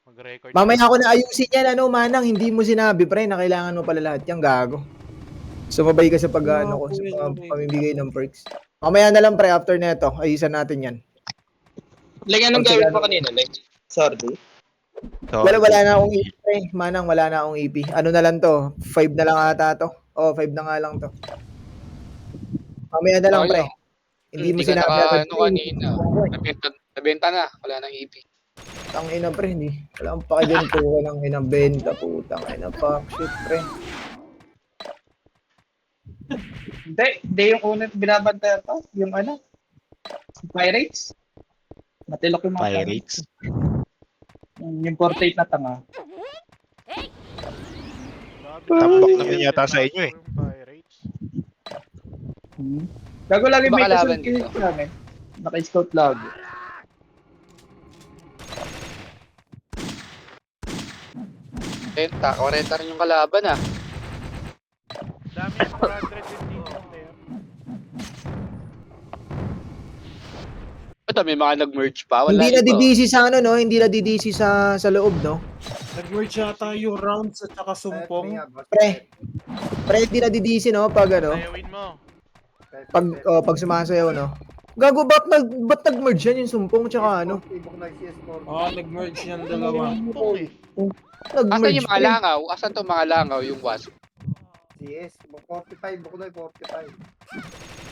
Mag-record Mamaya ka. ako na ayusin yan, ano, Manang, hindi mo sinabi, pre, na kailangan mo pala lahat yan, gago. Sumabay ka sa pag-ano ko, sa pamimigay ng perks. Mamaya na lang, pre, after neto, ayusan natin yan. Like, anong Pag gawin sila- mo kanina? Like, sorry. Wala na akong EP, pre. Manang, wala na akong EP. Ano na lang to? 5 na lang ata to. Oh, 5 na nga lang to. Mamaya na lang, pre. Hindi mo Hindi ka sinabi naka, agad. ano kanina. Nabenta na. Wala nang EP. Tang ina, pre, hindi. Wala akong pakiganito ko lang inang benta, putang ina, fuck shit, pre. Hindi yung unang binabantay ko. Yung ano? Pirates. Matilok yung mga Pirates. Yung portrait na tanga. Tambak naman yata sa inyo eh. Pirates. Gago lagi Iba may kalaban kasunod dito. kayo lang eh. Naka-scout lagi. Benta. 40 rin yung kalaban ah. Dami yan, 415 player. Ito, may mga nag-merge pa. Wala Hindi na ito. didisi sa ano, no? Hindi na didisi sa loob, no? Nag-merge yata yung rounds at saka sumpong. Pre, hindi na didisi, no? Pag ano, Sayawin mo. pag sumasayaw, no? Gago, ba't nag-merge yan yung sumpong tsaka ano? Oo, nag-merge yan dalawa. Pong eh. Asan Nag-merge, yung mga pre. langaw? Asan to mga langaw? Yung wasp? CS, 45, Bukunoy, 45.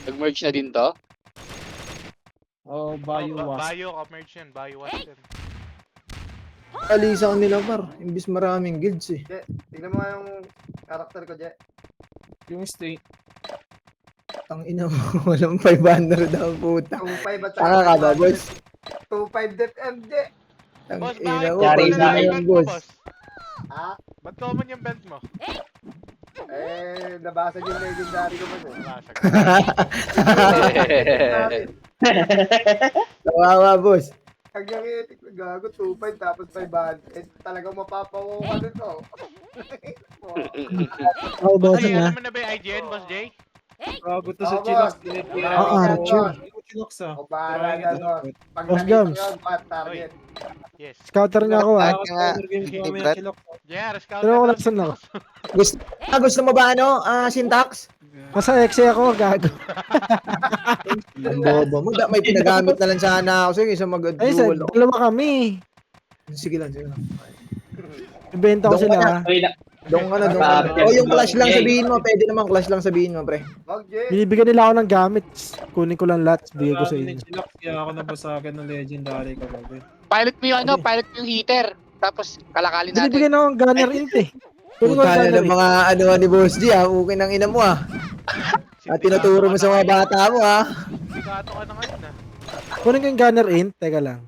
Nag-merge na din to? Oo, Bayo was. Bayo, ka-merge yan. Bayo was yan. Alisa ko nila, par. Imbis maraming guilds, eh. Tingnan mo nga yung karakter ko, Je. Yung state. Ang ina mo, walang 500 daw, puta. 2.5 at Taka ka ba, boss? 2.5 def MJ. Ang Boss, ina bakit mo, Yari common na yung yun, belt mo, boss. boss? Ha? Ba't common yung belt mo? Nabasag yung legendary ko ba eh. Basag. Kawawa, boss. Hanggang epic na gago, 2.5 tapos 500. Talagang mapapawaw ka nito. Ako, boss, Ay, na. alam mo na ba yung IGN, Boss Jay? Bago to sa Oo, Chilox. boss. Archer. Chilox ah. O bahala na no. Pag Boss nakita Joms. ko yun, pat target. Yes. Scouter niya ako ah. Yeah, scout Pero ako na laksan ako. Gusto mo ba ano, syntax? Nasa exe ako, gago. Ang bobo mo. May pinagamit na lang sana ako sa'yo. Isa Ay, mag-duel ako. dalawa kami. Sige lang, sige lang. Ibenta ko Doon sila ka ah. Doon ka na. O yung clash lang sabihin mo. Pwede naman clash lang sabihin mo, pre. Wag, Je. Binibigyan nila ako ng gamit. Kunin ko lang lahat, bigay ko sa Ni inyo. Chilox, kaya ako nabasagan ng legendary kagabi. Pilot mo yung ano, pilot mo yung heater. Tapos kalakalin natin. Binibigyan ako ng gunner int eh. Kunin ko Puta ang na gunner ng int. mga ano ni Boss G, ha. Okay ng ina mo, ha. At tinuturo mo sa mga bata mo, ha. Sikato ka na ngayon, ah. Kunin ko yung gunner int. Teka lang.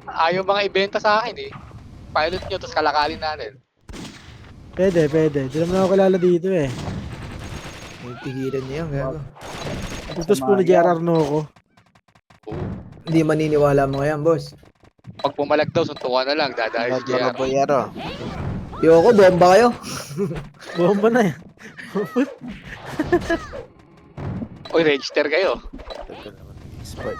Ayaw mga ibenta sa akin eh. Pilot nyo, tapos kalakalin natin. Pwede. Di naman ako kilala dito eh. May tigilan niya yan, gago. Tutos po ni JR Arno ko. Hindi maniniwala mo yan, boss. Pag pumalag daw, suntukan na lang. Dadahil si JR. Boyero. Yoko, bomba kayo. Bomba na yan. Uy, register kayo. Sport.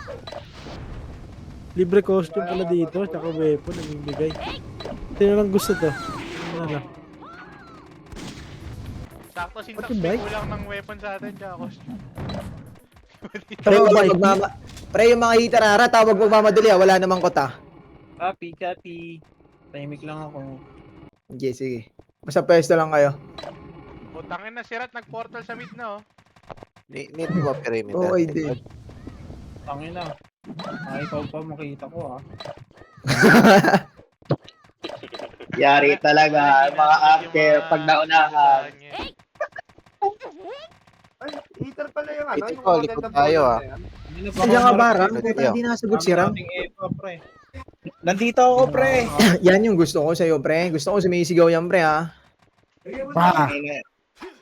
Libre costume pala dito. Tsaka weapon, namimigay. Ito na lang gusto to. Ano na. Sakto syntax Pati may bike? kulang ng weapon sa atin, tsaka costume. Pre, pre, yung mga hitarara, tawag magmamadali, ha. Wala namang kota. Copy. Tahimik lang ako. Okay, sige. Basta pwesto lang kayo. Putangin na si Rat, nag-portal sa mid na, oh. Need mo ba perimeter? Okay, din. Tangin na. Ay, ikaw pa makita ko ah. Yari talaga, Ay, mga yung after, mga- pag naunahan. Ay, heater pala yung ano. Ito yung ko, mga likod ganda tayo, ball ah. na yan. Nandiyan ka ba, Ram? Ano Puta, yun? hindi nasagot si Ram. Pre. Nandito ako, pre. Yan yung gusto ko sa'yo, pre. Gusto ko sumisigaw yan, pre, ha. Ah,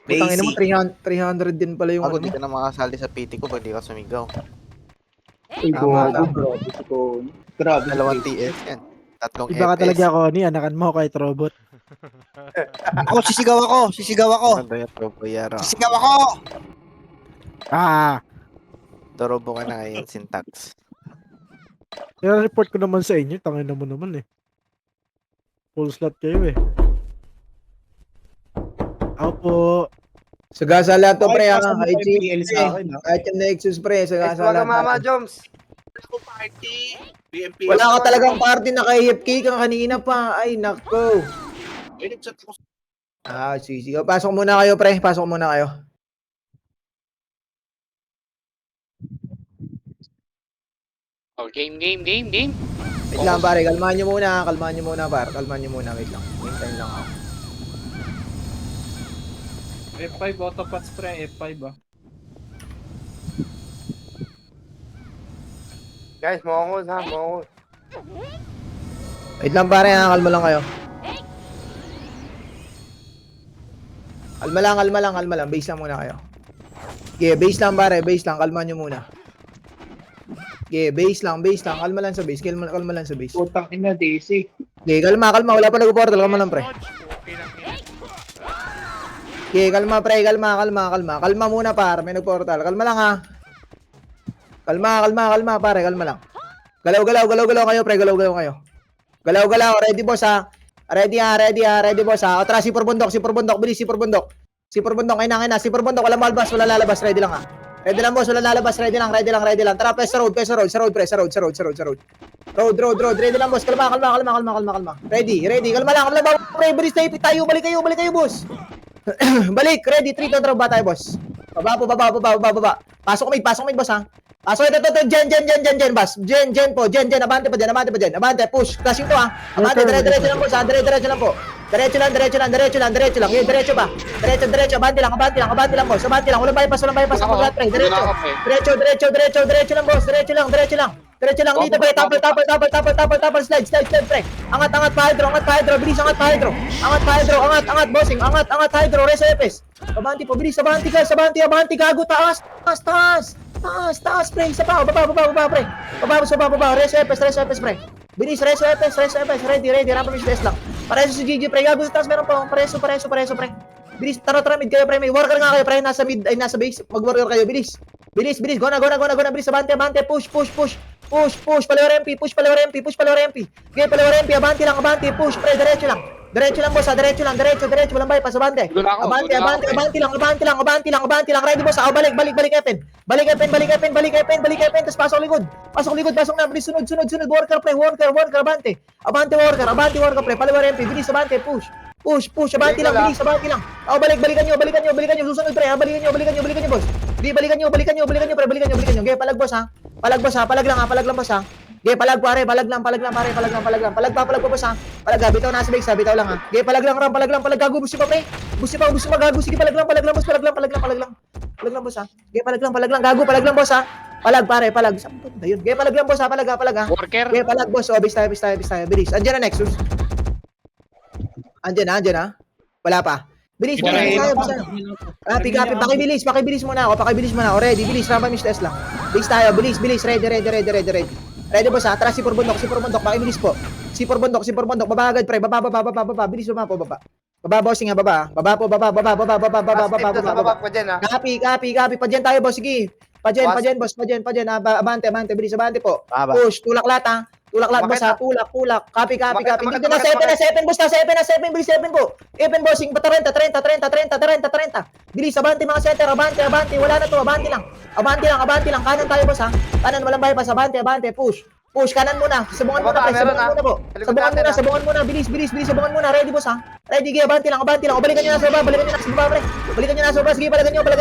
Putang ina mo, 300 din pala yung Ako, ano di mo. ka na makasali sa PT ko pag di ka sumigaw. Uy, Tama, gago, tama. grabe si Con. Grabe. Dalawang TS yan. Tatlong iba ka FS. talaga ako ni anakan mo kahit robot. Ako, sisigaw ako. Ano yan, Boyero? Sisigaw ako! Ah, Dorobo ka na ngayon, syntax. report ko naman sa inyo. Tangin na mo naman eh. Full slot kayo eh. Ako po. Sagasa lahat to, pre, ha? Ay, Kahit si PL sa akin, ha? kahit yung Nexus, pre, sagasa Wag lahat. Mama Joms. Wala ka talagang party na kay AFK ka kanina pa. Ay, nako. Ah, sige. Pasok muna kayo, pre. Pasok muna kayo. Oh, game. Wait lang, pare. Kalmahan nyo muna. Kalmahan nyo muna, pare. Kalmahan nyo muna. Wait lang. Hintayin lang ako. F5 autopots pre, F5 ah. Guys, mokos ha, mokos. Wait lang, pare. Ha? Kalma lang kayo. Kalma lang. Base lang muna kayo. Okay, base lang, pare. Base lang. Kalmahan nyo muna. Okay, base lang. Kalma lang sa base. Kalma lang sa base. Putang ina, DC. Okay, kalma. Wala pa nag-portal. Kalma lang, pre. Okay lang yun. Okay, kalma, pre. Kalma muna, pare. May nag-portal. Kalma lang, ha. Kalma, pare. Kalma lang. Galaw kayo, pre. Galaw kayo. Galaw. Ready, boss, ha. Ready, boss, ha. O, tara, si Purbundok. Bilis, si Purbundok. Ayun na. Si Purbundok. Wala malabas. Wala lalabas. Ready lang, ha. Ready lang, boss. Wala lalabas. Ready lang. Tara, press sa road, pre. Sa road. Road. Ready lang, boss. Kalma. Ready. Kalma lang, pre. Bilis tayo. Balik kayo, boss. Balik. Ready. 3, 2, 1. Ba tayo, boss. Baba. Pasok mid, boss, ha. Pasok ito. Jen, boss. Jen po. Abante pa dyan. Abante, push. Flashing to, ha. Abante, diretso lang, boss, ha. Diretso lang po. Diretso lang. Yun, diretso pa. Diretso. Abante lang, boss. Abante lang. Walang bypass. Pag-lahat, pre. Diretso lang, boss. Diretso lang. Dito, pre. Tapal. Slide, pre. Angat pa hydro. Bilis, angat pa hydro. Angat, bossing. Angat, hydro. Reso Epes. Abante po. Bilis, abante, gago. Taas, pre. Isa pa. Baba, pre. Baba. Reso Epes, pre. Bilis, Reso Epes. Ready. Rampa Miss Des lang. Pareso si GG, pre. Gago sa taas. Meron pa. Pareso, pre. Bilis, tara, mid kayo, pre. May worker nga kayo, pre. Nasa mid, ay nasa base. Mag-worker kayo. Bilis. Gona. Bilis, abante. Push. Palawar MP. Okay, palawar MP. Abante lang. Push, pre. Diretso lang, boss. Diretso. Walang bypass. Abante lang. Ready, boss. Balik, Epen. Balik, Epen. Tapos pasok likod. Pasok na. Bilis, sunod. Worker, pre. Worker. Abante, worker, pre. Palawar MP. Bilis, abante. Push. Abante lang. Balikan nyo. Susunod, pre. Balikan nyo, boss. Balikan nyo, pre. Okay, palag, boss, ha. Palag lang, boss, ha. Okay, palag, pare. Palag pa, boss, ha. Bitaw nasa base, ha. Bitaw lang, ha. Okay, palag lang. Gago, busi pa, pre. Busi pa, gago. Sige, palag lang, boss. Palag lang, boss, ha. Okay, palag lang. Gago, palag lang, boss, ha. Palag, pare. Saan punta yun? Okay, palag lang, boss, ha. Palag, ha. Worker. Okay, palag, boss. O, base tayo. Bilis. Andiyan na, Nexus. Andiyan na. Wala pa. Bilis tayo. Pakibilis muna ako. Ready, bilis. Rampa Miss Des lang. Bilis tayo. Bilis. Ready. Ready, boss, ha. Tara, si Purbundok. Pakibilis po. Si Purbundok. Baba agad, pre. Baba. Bilis, baba. Baba, bossing, ha. Baba. Baba. Baba pa dyan ha. Copy. Padyan tayo, boss. Sige. Padyan, boss. Abante. Bilis, abante po. Push. Tulak lahat, ha. Boss, ha. Tulak. Copy. Dito na, 7, boss, ha. 7, bilis, 7 po. Epen, bossing. 30. Bilis, abante, mga center. Abante. Wala na to. Abante lang. Kanan tayo, boss, ha. Kanan, walang bypass. Abante. Push, kanan muna. Sabungan muna, pre. Sabungan muna. Bilis. Sabungan muna. Ready, boss, ha. Ready, gaya. Abante lang. O, balikan nyo na sa baba, pre. Sige, balikan nyo, boss. Sige, palag nyo, boss.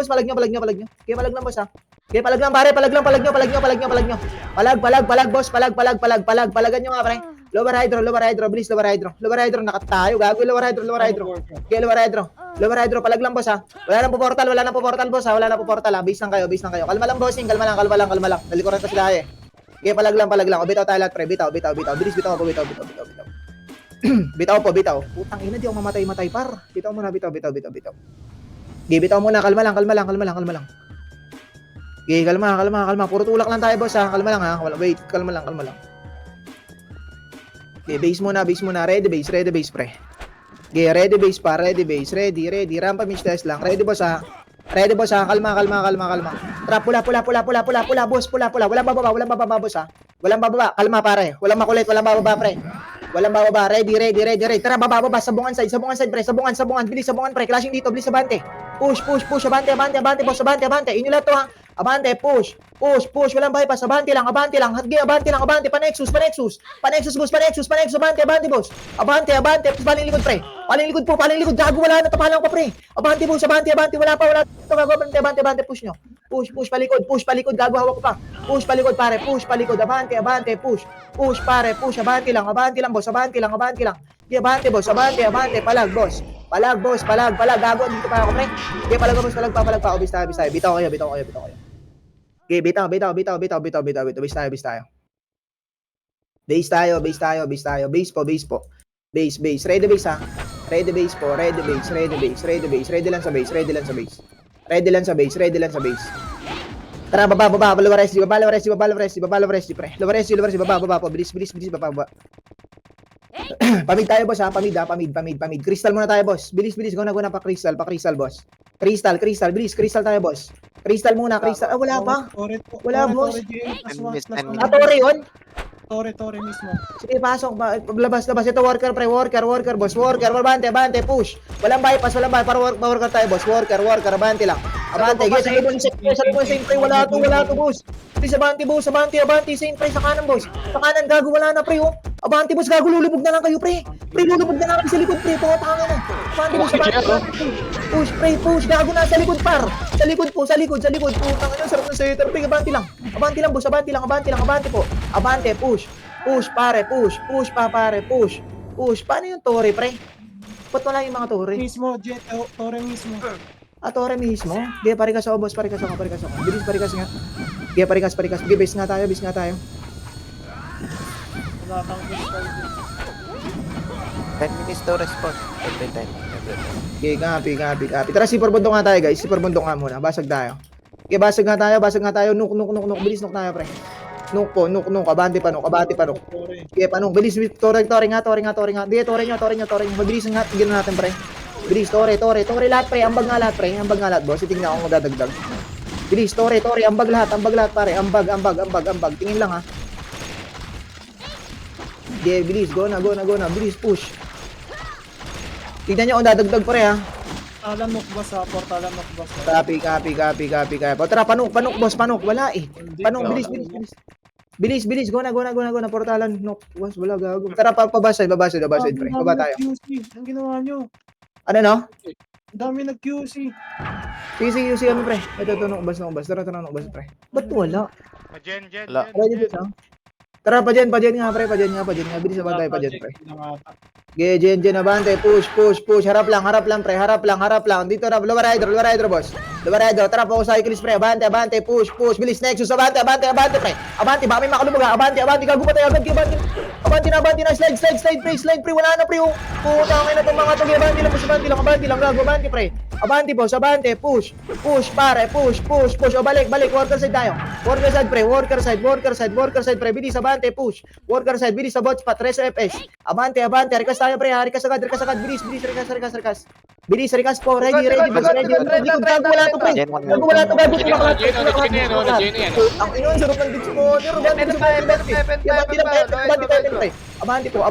Palag nyo. Okay, palag lang, boss, ha. Okay, palag lang, pare. Palag nyo. Palag, boss. Palagan nyo nga, pre. Lower hydro. Bilis, lower hydro. Nakatayo. Gago, lower hydro. Okay, lower hydro. Palag lang, boss, ha. Wala nang po portal, boss, ha. Base lang kayo. Kalma lang, bossing. Kalma lang. Nalikuran ka sila, eh. Okay, palag lang. O, bitaw tayo lahat, pre. Bitaw. Bilis, bitaw po. Bitaw. Putang ina, di ako mamatay, par. Bitaw muna. Okay, bitaw muna. Kalma lang. Okay, kalma. Puro tulak lang tayo, boss, ha. Kalma lang, ha. Wait, kalma lang. Okay, base muna. Ready base, pre. Okay, ready base pa. Ready. Rampa Miss Des lang. Ready, boss, ha. Ready, boss, ha? Kalma. Tara, pula, boss, pula. Walang bababa, boss, ha? Walang bababa. Kalma, pare. Walang makulit, walang bababa, pre. Walang bababa. Ready. Tara, baba. Sabungan side, pre. Sabungan. Bilis, sabungan, pre. Clashing dito, bilis, abante. Push. Abante, boss, abante. Inyo lahat to, ha? Abante, push. Walang bypass. Abante lang. Hagi, abante. Pa-Nexus, boss. Abante, boss. Abante. Paling likod, pre. Paling likod. Gago, wala na. Tapalang pa, pre. Abante, boss. Abante. Wala ito, gago. Abante. Push nyo. Push palikod. Gago, hawak ko pa. Push palikod, pare. Push palikod. Abante. Push, pare. Push. Abante lang, boss. Abante lang. Di, abante, boss. Abante. Palag, boss. Palag. Gago, dito pa ako, pre. Di, palag, boss. Palag pa. Bis tayo. Bitaw kayo. Okay, bitaw. Bis tayo. Base po. Base. Ready base, ha? Ready base. Ready lang sa base. Tara, baba. Lower rest, pre. Lower rest, baba po. Bilis, baba. Pamid tayo, boss, ha? Pamid. Crystal muna tayo, boss. Bilis. Go na pa crystal, boss. Crystal, bilis. Crystal tayo, boss. Crystal muna. Ah, wala pa. Wala, boss. Tore yun? Tore mismo. Sige, pasok. Labas. Ito, worker, pre. Worker, boss. Abante. Push. Walang bypass. Para worker tayo, boss. Worker. Abante lang. Abante. Sa ibon, pre. Wala to, boss. Please, abante, boss. Abante. Saint, pre. Sa kanan, boss. Sa kanan, gago. Wala na, pre, oh. Abante, boss. Gago, lulubog na lang kayo, pre. Lulubog na lang kayo sa likod, pre. Pangatakan na. Abante, boss. Push, pre. Gago na sa likod, par. Sa likod. Putang ina, sarap ng setter, pre. Abante lang, boss. Abante po. Abante, push, pare. Push pa, pare. Push. Paano yung Tore, pre? Ba't wala yung mga Tore? Mismo, Jet. Tore mismo. Tore mismo? Sige, parikas ako, boss. Parikas ako. Bilis, parikas nga. Sige, parikas. Sige, base nga tayo. Wala kang crystal. 10 minutes to respond. Every time. Okay, copy. Tara, Sipor Bundok nga tayo, guys. Sipor Bundok nga muna. Basag tayo. Okay, basag nga tayo. Nuk. Bilis, nuk tayo, pre. Nuk. Abante pa, nuk. Tore. Okay, panong. Bilis. Tore nga. Hindi, tore nyo. Mabilis nga. Tignan natin, pre. Bilis, tore. Lahat, pre. Ambag nga lahat, boss. Tingnan ako magdadagdag. Bilis, tore. Ambag lahat, pare. Ambag. Tingin lang, ha. Okay, bilis. Go na. Bilis, push. Tignan nyo kung dadagdag, pre, ha. Portalan nukbas ha. Copy. O, tara, panok, boss. Wala, eh. Panok, bilis. Go na. Portalan. Nok. Was, wala, gago. Tara, babasay, pre. Baba tayo. Ang ginawa nyo. Ano, no? Ang dami nag-QC. Sige, kami, pre. Ito, nukbas. Tara, nukbas, pre. Ba't wala? Jen. Ready, boss, ha? Tara, pa dyan nga, pre. Bilis naman tayo, pa dyan, pre. Jen, abante, push. Harap lang, pre. Harap lang. Dito, lower rider, boss. Lower rider, tara po sa cyclist, pre. Abante, push. Bilis, Nexus, abante, pre. Abante, baka may makalubog, ha. Abante, gago pa tayo, abante na, slide, pre. Wala na, pre, oh. Putangin na itong mga to. Abante lang, gago, abante, pre. Abante, boss, push, pare, push. O, balik, worker side tayo. Worker side, pre. Worker side, pre. Bilis, abante, push. Worker side, bilis sa bot spot, 3 FPS. Abante, rekas tayo, pre. Rekas agad. Bilis, rekas. Bilis, rekas po. Ready, boss. Ready. Gago, wala to, pre. Gago, gago. Ang ino, sarap ng ditch mo. Abante po.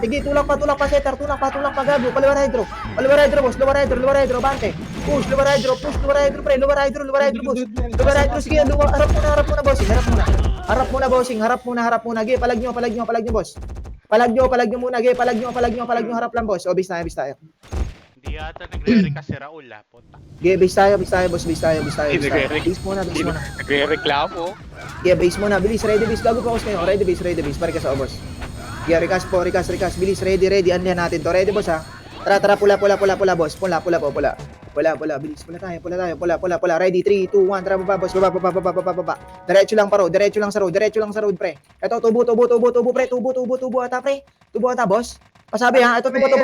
Gigi, tulak pa, setter. Tulak pa, gago. Lower rider, boss. Lower rider, abante. Push, lower rider, pre. Lower rider, boss. Lower rider, sige. Harap muna, bossing. Harap muna. Gigi, palag nyo, boss. Palag nyo muna. Gigi, palag nyo. Harap lang, boss. O, bis tayo. Hindi yata nagre-recast si Raul, puta. Gigi, bis tayo, boss. Bis tayo. Base muna. Nagre-reklamo. Gigi, base muna. Bilis, ready, base. Gago pa ako kayo. Ready, base. Pare ka sa boss. Gigi, rekas. Bilis, ready. Anlihan natin to. Ready, boss, ha. Tara, pula, boss. Pula. Bilis, pula tayo. Ready, 3, 2, 1. Tara, baba, boss. Baba. Diretso lang sa road, pre. Ito, tubo, pre. Tubo ata, boss. Pasabi ha, ito, bato,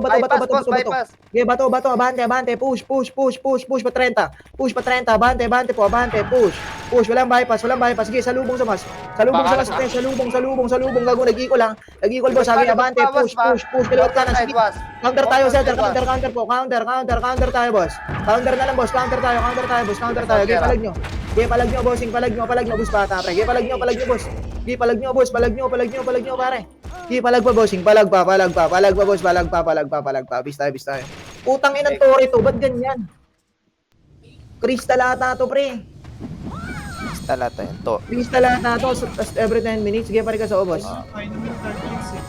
Bypass, boss, bypass. Okay, bato, abante, push, pa 30. Push pa 30, abante po, push. Push, walang bypass. Sige, salubong sa mas. Salubong sa mas, pre, salubong. Gago, nag-equal ha. Nag-equal boss, sabi, abante, push. Kaliwat ka na, sige. Counter tayo, center, counter po. Counter tayo, boss. Counter na lang, boss. Counter tayo, boss. Okay, palag nyo, bossing, palag nyo, boss, bata, pre. Okay, palag nyo, boss. Okay, palag nyo, boss. Palag nyo, pare. Okay, palag pa, bossing. Palag pa, boss. Palag pa. Bis tayo. Putang inang tore to, ba't ganyan? Crystal ata to, pre. Talata yun to. Crystal ata to, every 10 minutes. Sige, pare ka sa boss. Ay, naman yung third legs eh.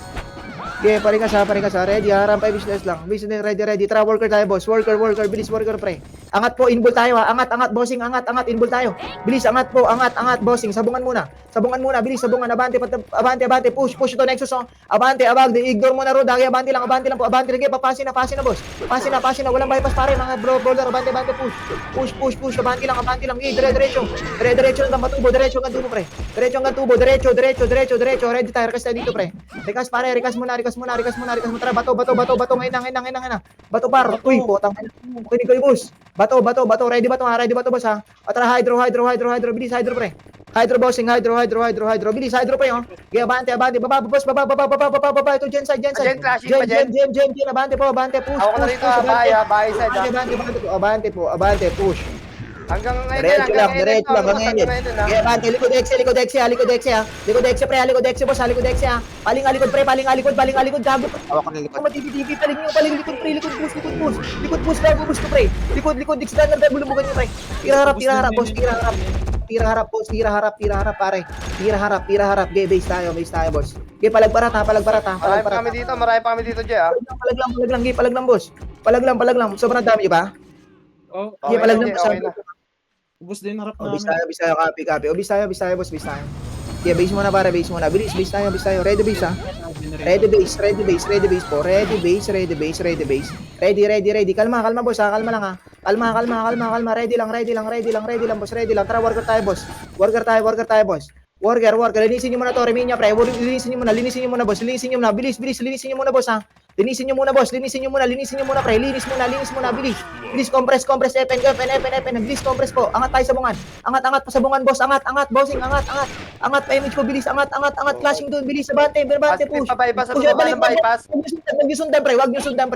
Okay, pare ka sa. Ready, rampay business lang. Business, ready. Tara, worker tayo, boss. Worker, bilis, worker, pre. Angat po, inbol tayo ha. Angat, bossing, angat, inbol tayo. Bilis, angat po, angat, bossing. Sabungan muna, bilis, sabungan. Abante, push ito, Nexus, oh. Abante, ignore mo na road. Abante lang po, abante. Sige, pasin na, boss. Pasin na. Walang bypass, pare, mga brawler. Abante, push. Abante lang. Dire-diretso hanggang matubo, diretso hanggang tubo, pre. Diretso. Ready tayo, rekas tayo dito, pre. Rekas, pare, rekas muna. Tara, bato. Ngayon na. Bato, par. Uy, putang ina. Kinig kayo, boss. Bato. Ready ba to, boss, ha? Tara, hydro. Bilis, hydro, pre. Hydro, bossing. Hydro. Bilis, hydro, pre, oh. Okay, abante. Baba, boss. Baba. Ito, gen side. Gen, flashing pa, Gen. Abante, push. Ako na dito, bahay side. Abante, push. Hanggang ngayon Diretso lang. Okay, abante, likod exe, ha. Likod exe, boss, ha. Paling alikod, pre, gago. Hawak ng likod. Matitipi, paling likod, pre, likod push, gago, gusto, pre. Likod, standard, bulumugan nyo, pre. Tira harap, boss, tira harap, pare. Tira harap, okay, base tayo, boss. Okay, palagparat, ha. Marami pa kami dito, Je, ah. Palag lang, boss. Palag lang, sobrang dami ba? Oh, Okay, palag lang, boss. okay na. ubos din harap Oh, namin. bis tayo, copy. Oh, bis tayo, boss, bis tayo. Okay, base muna, pare, Bilis, base tayo. Ready base, ha. Ready base po. Ready base. Ready. Kalma, boss, ha. Kalma lang, ha. Kalma. Ready lang, boss. Ready lang. Tara, worker tayo, boss. Worker. Linisin niyo muna to, Reminia, pre. Linisin niyo muna, boss. Bilis, linisin niyo muna, boss, ha. Linisin niyo muna, pre. Linis muna, bilis. Bilis, compress, FN. Bilis, compress po. Angat tayo sa bungan. Angat pa sa bungan, boss. Angat, bossing, angat. Angat pa image ko, bilis. Angat, flashing doon, bilis. Abante, push. Bypass, Push, balik, bypass. Wag niyo sundan,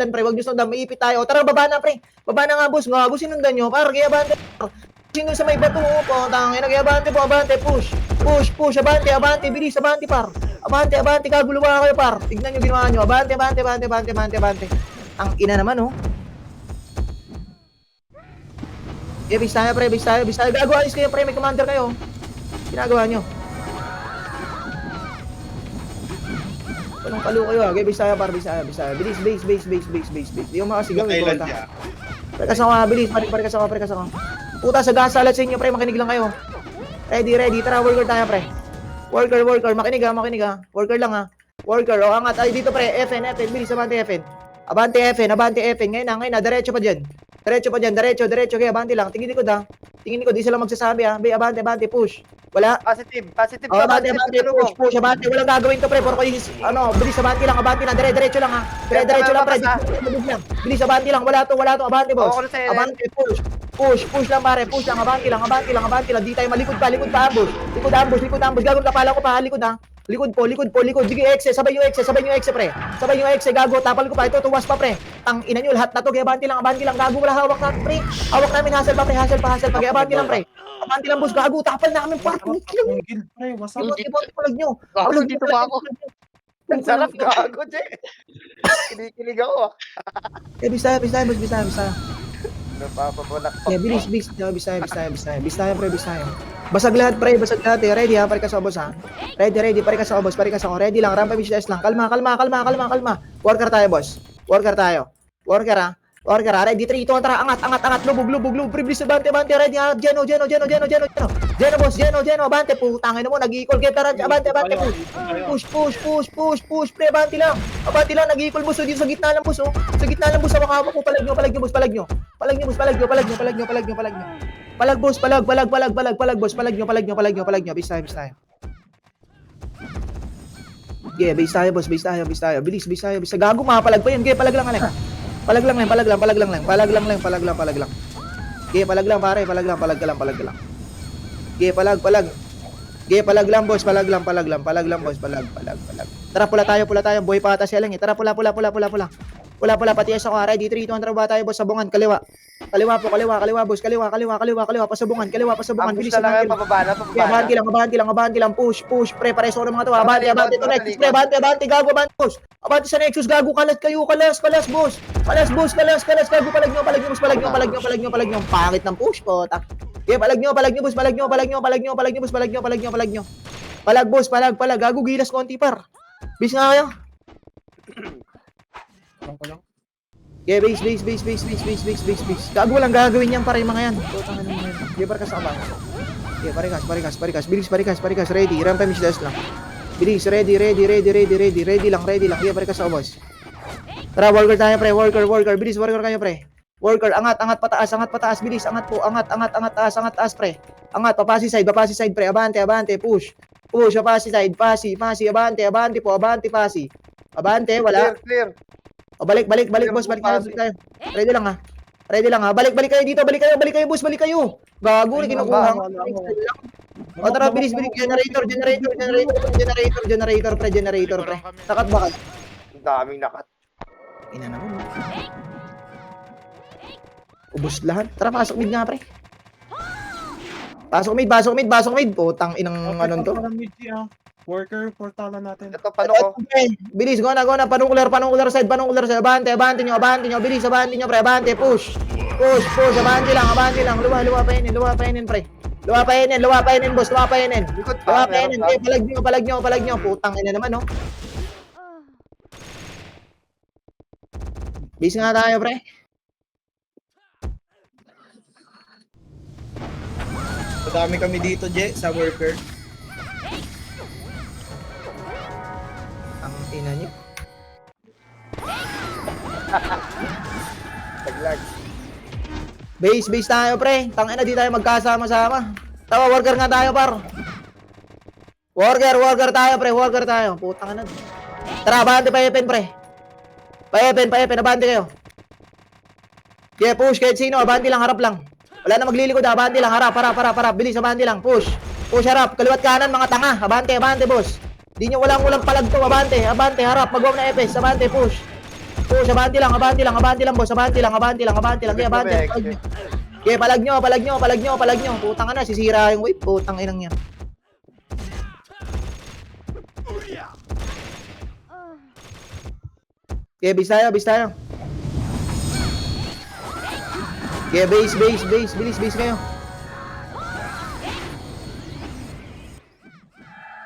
pre. Maipit tayo. Tara, baba na, pre. Baba na nga, boss. Gago, sinundan niyo. Par, kaya abante. Sino sa may bato po, tangin, abante, push, abante, bilis, abante, par. Abante, kagulo ba kayo, par? Tignan niyo ginawa niyo. Abante. Ang ina naman, oh. Base tayo, pre. Gago, alis kayo, pre. May commander kayo. Ginagawa niyo. Anong kalo kayo, ha? Okay, base tayo, par. Bilis, base. Di yung makasigaw, ito. Pare ka sa ko. Puta, sa gas, salat sa inyo, pre. Makinig lang kayo. Ready. Tara, worker tayo, pre. Worker. Makinig ha. Worker lang, ha. Worker, o angat. Ay, dito, pre. FN. Bilis, abante, FN. Ngayon na. Diretso pa dyan. Diretso. Okay, abante lang. Tingin ko, di sila magsasabi, ha. Abante, push. Wala. Positive Oh, abante, push. Abante. Walang gagawin to, pre. Puro kayo, bilis, abante lang. Diretso lang, ha. Diretso lang, pre. Bilis, abante lang. Wala to. Abante, boss. Abante, push lang, pare. Push lang, abante lang. Di tayo malikod pa, ambush. Likod, ambush. Gagawin kapalan ko pa, likod, ha. Likod po. Sige, exe. Sabay yung exe, pre. Gago. Tapal ko pa. Ito, tuwas pa, pre. Ang ina nyo, lahat na to. Kaya abante lang. Gago, wala hawak natin, pre. Hawak namin, hassle pa. Kaya abante lang, pre. Abante lang, boss. Gago, tapal namin, par. Ang guild, pre, wasa. Ibot, palag nyo. Gago, dito pa ako. Ang sarap, gago, Je. Kinikilig ako, ah. Eh, bis tayo, boss. Napapapulak pa. Yeah, bilis tayo, pre. Basag lahat, pre. Eh. Ready, ha? Pare ka sa boss, ha? Ready. Pare ka sa boss. Ready lang. Rampa business lang. Kalma. Worker tayo, boss. Worker, ha? Ready, 3, 2, tara. Angat. Lubog. Pre-bilis, abante. Ready, ha? Geno. Boss. Abante. Putangin mo. Nag-equal. Kaya tara. Abante. Push. Pre, abante lang. Nag-equal, boss. Dito sa gitna lang, boss, oh. Hawak ko. Palag nyo. Palag nyo. Palag, boss. Palag, boss. Palag nyo. Bis tayo. Okay, base tayo, boss. Base tayo. Bilis, base tayo. Gago, mapalag pa yun. Okay, palag lang, Alek. Palag lang. Okay, palag lang, pare. Palag lang. Okay, palag. Okay, palag lang, boss. Palag lang, boss. Palag. Tara, pula tayo. Buhay pa ata si Aleng, eh. Tara, pula. Pula, pati ako. Ready, 3, 2, 1, ba tayo, boss? Sabungan, kaliwa, boss. Kaliwa. Pasabungan. Bilis, abante. Abante lang. Push. Pre, pares ako ng mga to. Abante. Ito, Nexus, pre. Abante. Gago, abante, boss. Abante sa Nexus, gago. Kalas, boss. Kalas. Gago, palag nyo. Pangit ng push, po. Okay, palag nyo, boss. Palag nyo. Palag, boss. Gago, gilas konti, par. Bis nga kayo. Okay, base. Gago lang gagawin yan para yung mga yan. Putang ina yan. Okay, par kasama. Okay, parikas. Bilis, parikas. Ready. Rampa misdas lang. Bilis, ready lang. Okay, parikas ako, boss. Tara, worker tayo, pre. Worker. Bilis, worker kayo, pre. Worker, angat, pataas. Bilis, angat po. Angat, taas, pre. Angat, papasi side, pre. Abante, push. Papasi side, pasi, abante po. Abante, pasi. Abante, wala. Clear. O, balik, boss. Balik tayo. Ready lang, ha. Balik kayo dito. Balik kayo, boss. Gago, na kinukuha. O, tara, bilis. Generator, pre. Takat ba kayo? Ang daming nakat. Ina naman. Ubus lahat. Tara, pasok mid nga, pre. Pasok mid. Putang inang ano to. Worker, portalan natin. Ito, paano ko? Bilis, go na. Panukular side. Abante nyo. Bilis, abante nyo, pre. Abante, push. Abante lang. Luwa pa yun, pre. Luwa pa yun, boss. Likod pa. Palag nyo. Putang ina naman, no. Bis nga tayo, pre. Madami kami dito, Je, sa worker. Ang ina nyo. Taglag. Base tayo, pre. Tangina, di tayo magkasama-sama. Tawa, worker nga tayo, par. Worker tayo, pre. Putang ina. Tara, abante pa Epen, pre. Pa Epen, abante kayo. Kaya push, kahit sino, abante lang, harap lang. Wala na maglilikod, abante lang, harap. Bilis, abante lang, push. Harap, kaliwat kanan, mga tanga. Abante, boss. Di nyo walang palag to, abante, harap, mag-wow na Epes, abante, push, abante lang, boss, abante lang, kaya abante, kaya palag nyo, putang na, sisira yung wave, putang inang yan. Kaya bis tayo. Kaya base, bilis kayo.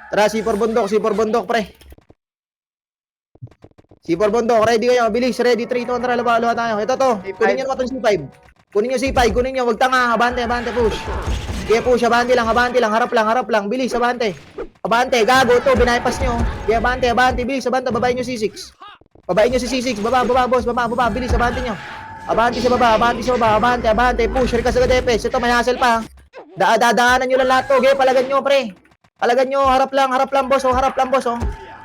Tara, C4 bundok, pre. C4 bundok, ready kayo, bilis, ready, 3, 2, tara, luha tayo. Ito to, kunin nyo naman itong C5. Kunin nyo, wag tanga, abante, push. Kaya push, abante lang, harap lang, bilis, abante, gago to, binaypas nyo. Kaya abante, bilis, babayin nyo C6. Baba, boss, baba, bilis, abante nyo. Abante sa baba, abante, push, rikas agad Epes. Ito, may hassle pa. Dadaanan nyo lang lahat to, kaya palagan nyo, pre. Palagan nyo, harap lang, boss,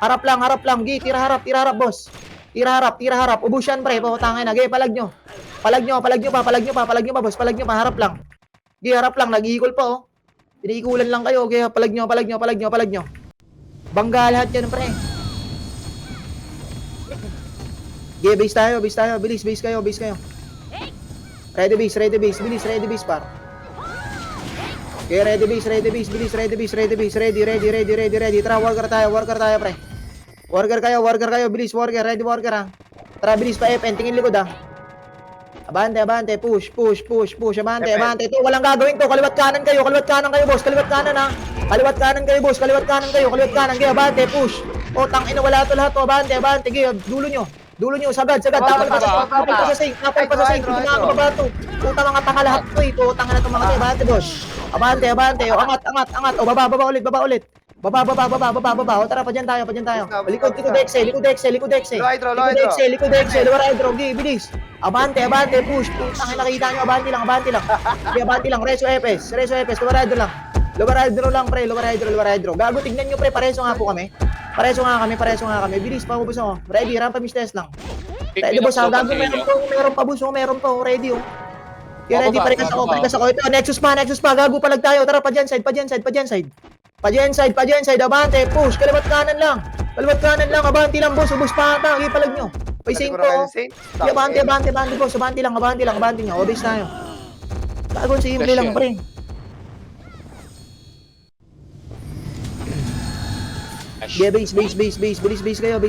Harap lang, tira harap, boss. Tira harap, ubus yan, pre, putangin na, palag nyo. Palag nyo pa, boss, harap lang. Harap lang, nag-iikol pa, oh. Iniikulan lang kayo, palag nyo. Bangga lahat yan, pre. Base tayo, bilis, base kayo. Ready base, bilis, ready base, par. Okay, ready base, bilis, ready base, ready. Tara, worker tayo, pre. Worker kayo, bilis, ready, ha. Tara, bilis pa, FN, tingin likod, ha. Abante, push, abante. Ito, walang gagawin to, kaliwat kanan kayo, boss, kaliwat kanan, ha. Kaliwat kanan, kaya abante, push. O, tangina, wala to lahat, abante, kaya, dulo nyo, sagad, tapal pa sa sink, hindi na ako babato. Puta mga tanga lahat to, putang na itong mga to, abante, boss. Abante, o, angat, o, baba ulit. Baba, o, tara, pa dyan tayo. Likod Dexe. Likod Dexe, luwar hydro, bilis. Abante, push, putang nakita nyo, abante lang, reso Epes, luwar hydro lang, pre, Gago, tignan nyo, pre, pareso nga po kami. Pareso nga kami. Bilis, paubos ako. Ready, rampa mistes lang. Ready, boss, ha? Gago, meron pa, boss, oh. Meron pa, oh. Ready, oh. Kaya ready, parikas ako. Ito, Nexus pa. Gago, palag tayo. Tara, pa dyan side. Abante, push. Kaliwat kanan lang. Abante lang, boss. Ubus pa ata. Okay, palag nyo. Pacing po. Abante, boss. Abante lang. Nyo. Obis tayo. Gago, simple lang, pre. Yeah, base kayo.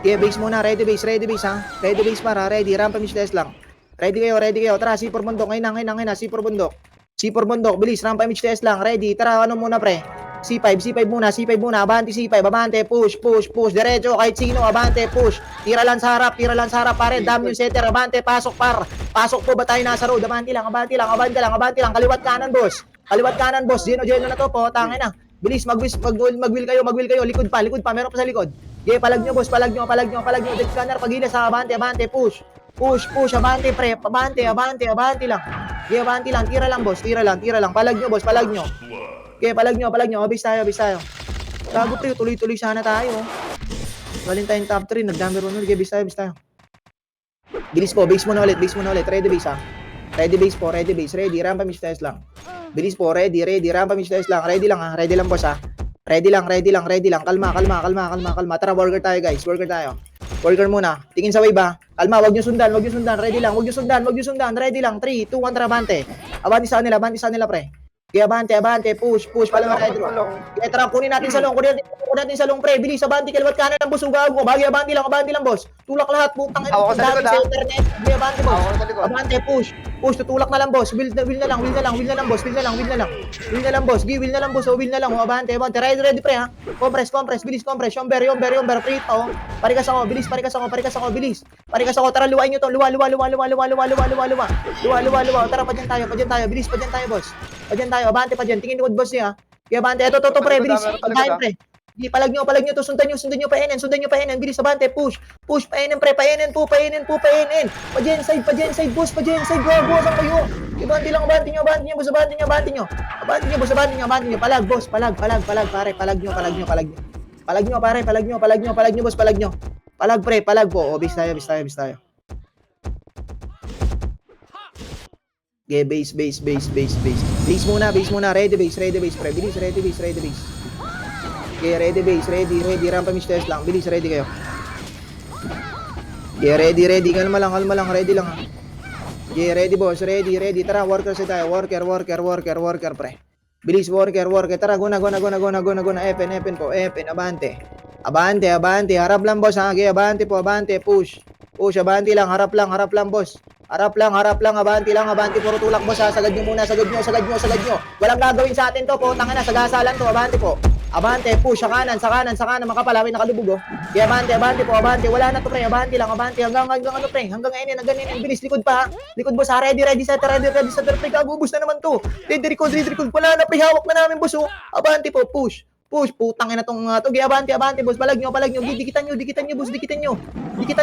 Yeah, base muna, ready base ha. Ready base para, ready, rampa mistes lang. Ready kayo. Tara, C4 bundok, ngayon na, C4 bundok, bilis, rampa mistes lang, ready. Tara, ano muna pre? C5 muna, abante C5, abante, push, diretso, kahit sino, abante, push. Tira lang sa harap, pare, dami yung setter, abante, pasok po ba tayo nasa road, abante lang, kaliwat kanan, boss, Geno na to po, tangin na. Bilis, mag-wheel kayo, likod pa, meron pa sa likod. Yeah, palag nyo, boss, palag nyo. Dead scanner, pagila sa abante, push, abante, pre, abante lang. Yeah, abante lang, tira lang, palag nyo, boss, Yeah, palag nyo, obis tayo. Gago pre, tuloy-tuloy sana tayo. Valentine top 3, nagdami ron, okay, bis tayo. Bilis po, base muna ulit, ready base ha. Ready base, rampa mistes lang. Bilis po, ready, rampa mistes lang, ready lang boss ha. Ready lang, kalma. Tara, worker tayo guys, Worker muna, tingin sa wave ha. Kalma, wag nyo sundan, ready lang, ready lang, 3, 2, 1, tara, abante sa nila pre. Kaya abante, push, pala mga idol. Kaya tara, kunin natin sa long, pre, bilis, abante, kaliwat kanan ng boss, ugago, bagi, abante lang, boss. Tulak lahat, putang ina. Ako sa likod, ha? Internet, kaya abante, boss. Ako sa likod. Abante, push, tutulak na lang, boss. Wheel na lang, boss. Wheel na lang, boss. Wheel na lang, abante, ready, pre, ha. Compress, bilis, yomber, free pa, oh. Parikas ako, bilis. Tara, luwain nyo to, luwa. Tara, pa dyan tayo, bilis, boss. Abante pa dyan, tingin likod boss niya. Kaya abante, eto, pre, bilis. Abante, pre. Di, palag nyo to, sundan nyo pa enen, bilis, abante, push, pa enen, pre, pa enen. Pa dyan side, boss, gago, saan kayo? Abante nyo, boss, abante nyo. Palag, boss, pare, palag nyo, boss, Palag, pre, po, bis tayo. Yeah, base muna, ready base, pre, bilis, ready base. Yeah, ready base, ready, rampa mistes lang, bilis, ready kayo. Yeah, ready, kalma lang, ready lang ha. Yeah, ready boss, ready, tara, worker sa tayo, worker, pre. Bilis, worker, tara, guna, FN po, abante, harap lang boss ha, yeah, abante, push, abante lang, harap lang boss. Harap lang, abante, puro tulak boss ha, sagad nyo. Walang gagawin sa atin to po, tangina, sagasalan to, abante, push, sa kanan, makapalawin, nakalubog oh. Kaya abante po, wala na to pre, abante lang, hanggang ano pre, hanggang enen, bilis, likod pa ha, boss ha, ready, setter, pre, kagubos na naman to, ready, record, wala na pre, hawak na namin boss oh, abante po, push, putang ina tong to, abante, boss, palag nyo, dikitan nyo, boss, dikitan nyo, boss,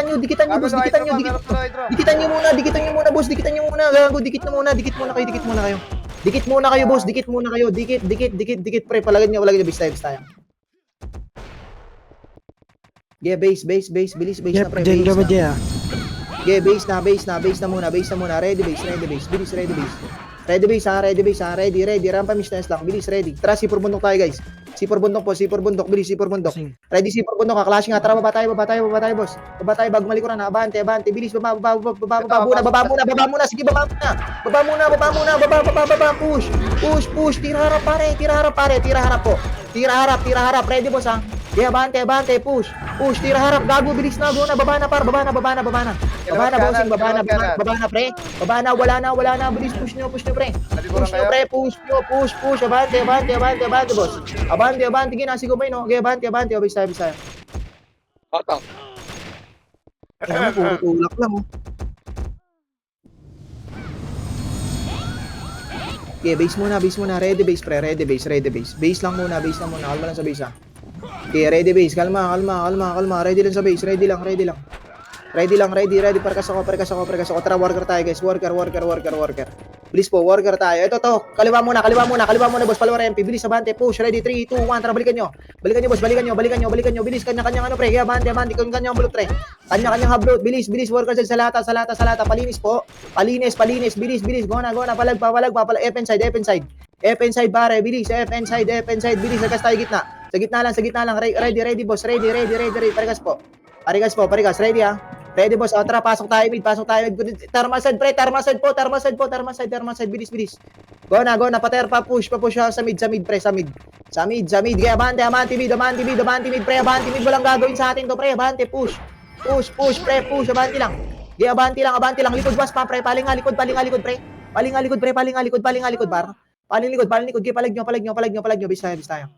dikitan nyo muna, gago, dikit muna kayo. Dikit muna kayo, boss, dikit, pre, palagay nyo, bis tayo. Yeah, base, bilis, base na pre, base na. Yeah, base na muna, ready base, bilis, ready base ha, ready, rampa misnes lang, bilis, ready. Tara, C4 bundok tayo guys. C4 bundok, bilis, C4 bundok. Ready, C4 bundok, kaklashing ha, tara, baba tayo, boss. Baba tayo, bago malikuran ha, abante, bilis, baba muna, sige, baba muna, push, tira harap, po. Tira harap, ready boss ha. Yeah, abante, push, tira harap, gago, bilis na, baba na, bossing, baba na, pre, wala na, bilis, push nyo, pre, push, abante, boss, abante, ginasigo ba yun, okay, abante, obis tayo, Otong. puro tulak lang, oh. Okay, base muna, ready base, pre, base lang muna, kalma lang sa base ha. Okay, ready base, kalma, ready lang sa base, ready lang, parkas ako, tara, worker tayo guys, worker, Bilis po, worker tayo. Ito to, kaliwa muna, boss, palawa MP. Bilis, abante, push, ready, 3, 2, 1, tara, balikan nyo, boss, balikan nyo, bilis, kanya-kanya, ano, pre, kaya abante, kanya-kanyang hablot, pre. Kanya-kanyang hablot, bilis, worker sa lata, palinis po, palinis, bilis, gona, palag, F inside, pare, bilis, F inside, bilis, lagas tayo gitna. Sa gitna lang, ready, boss, ready, parigas po, ready ha. Ready boss, tara, pasok tayo mid. Tarmasad pre, tarmasad, bilis. Go na, pa push siya sa mid pre, sa mid. Kaya abante mid, pre, abante mid, walang gagawin sa atin to pre, abante, push, pre, abante lang. Kaya abante lang, likod boss pa pre, paling likod pre. Paling likod, bar. Paling likod, kaya palag nyo, base tayo.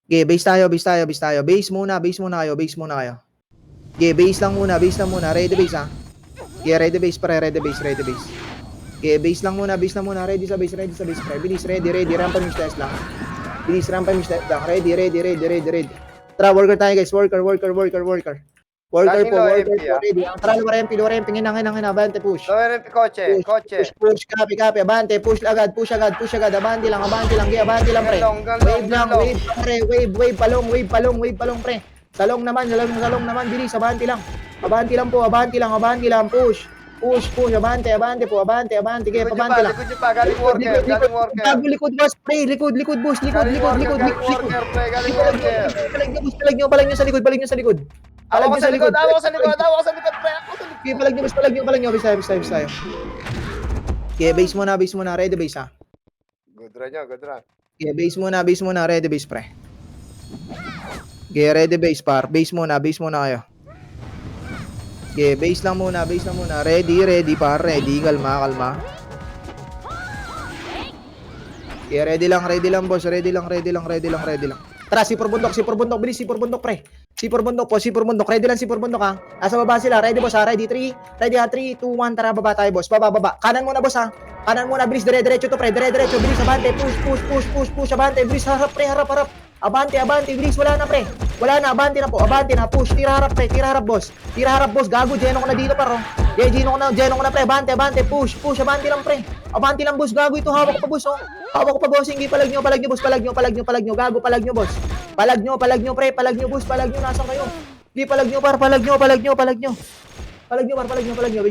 Okay, base tayo. Base muna kayo. Okay, base lang muna. Ready base ha. Okay, ready base pre, ready base. Okay, base lang muna. Ready sa base pre. Bilis, ready. Rampa yung stairs lang. Ready. Tara, worker tayo guys. Worker po, ready. Tara, lower MP. Hinang, abante, push. Lower MP, kotse. Push, copy, abante, push agad. Abante lang, pre. Wave lang, wave palong, pre. Salong naman, bilis, abante lang, push, abante, kaya abante lang. Likod nyo pa, galing worker. Likod, boss, pre, likod, boss, likod. Galing worker. Palag nyo sa likod. Ako sa likod, pre. Okay, palag nyo, base tayo. Okay, base muna, ready base ha. Good run. Okay, base muna, ready base pre. Okay, ready base par. Base muna kayo. Okay, base lang muna. Ready par, ready. Kalma. Okay, ready lang boss. Ready lang. Tara, sipur bundok, bilis, sipur bundok pre. Sipur bundok, ready lang sipur bundok ha. Asa baba sila, ready boss ha, ready 3, 2, 1, tara, baba tayo boss, baba. Kanan muna boss ha. Bilis, diretso to pre, bilis, abante, push, abante, bilis, harap pre, harap. Abante, bilis, wala na pre. Abante na, push, tira harap boss, gago, Geno ko na dito paro. Geno ko na pre, abante, push, abante lang pre. Abante lang boss, gago ito, hawak ko pa boss, hindi palag nyo boss, gago, palag nyo boss. Palag nyo pre, boss, nasan kayo? Hindi palag nyo par, palag nyo. Base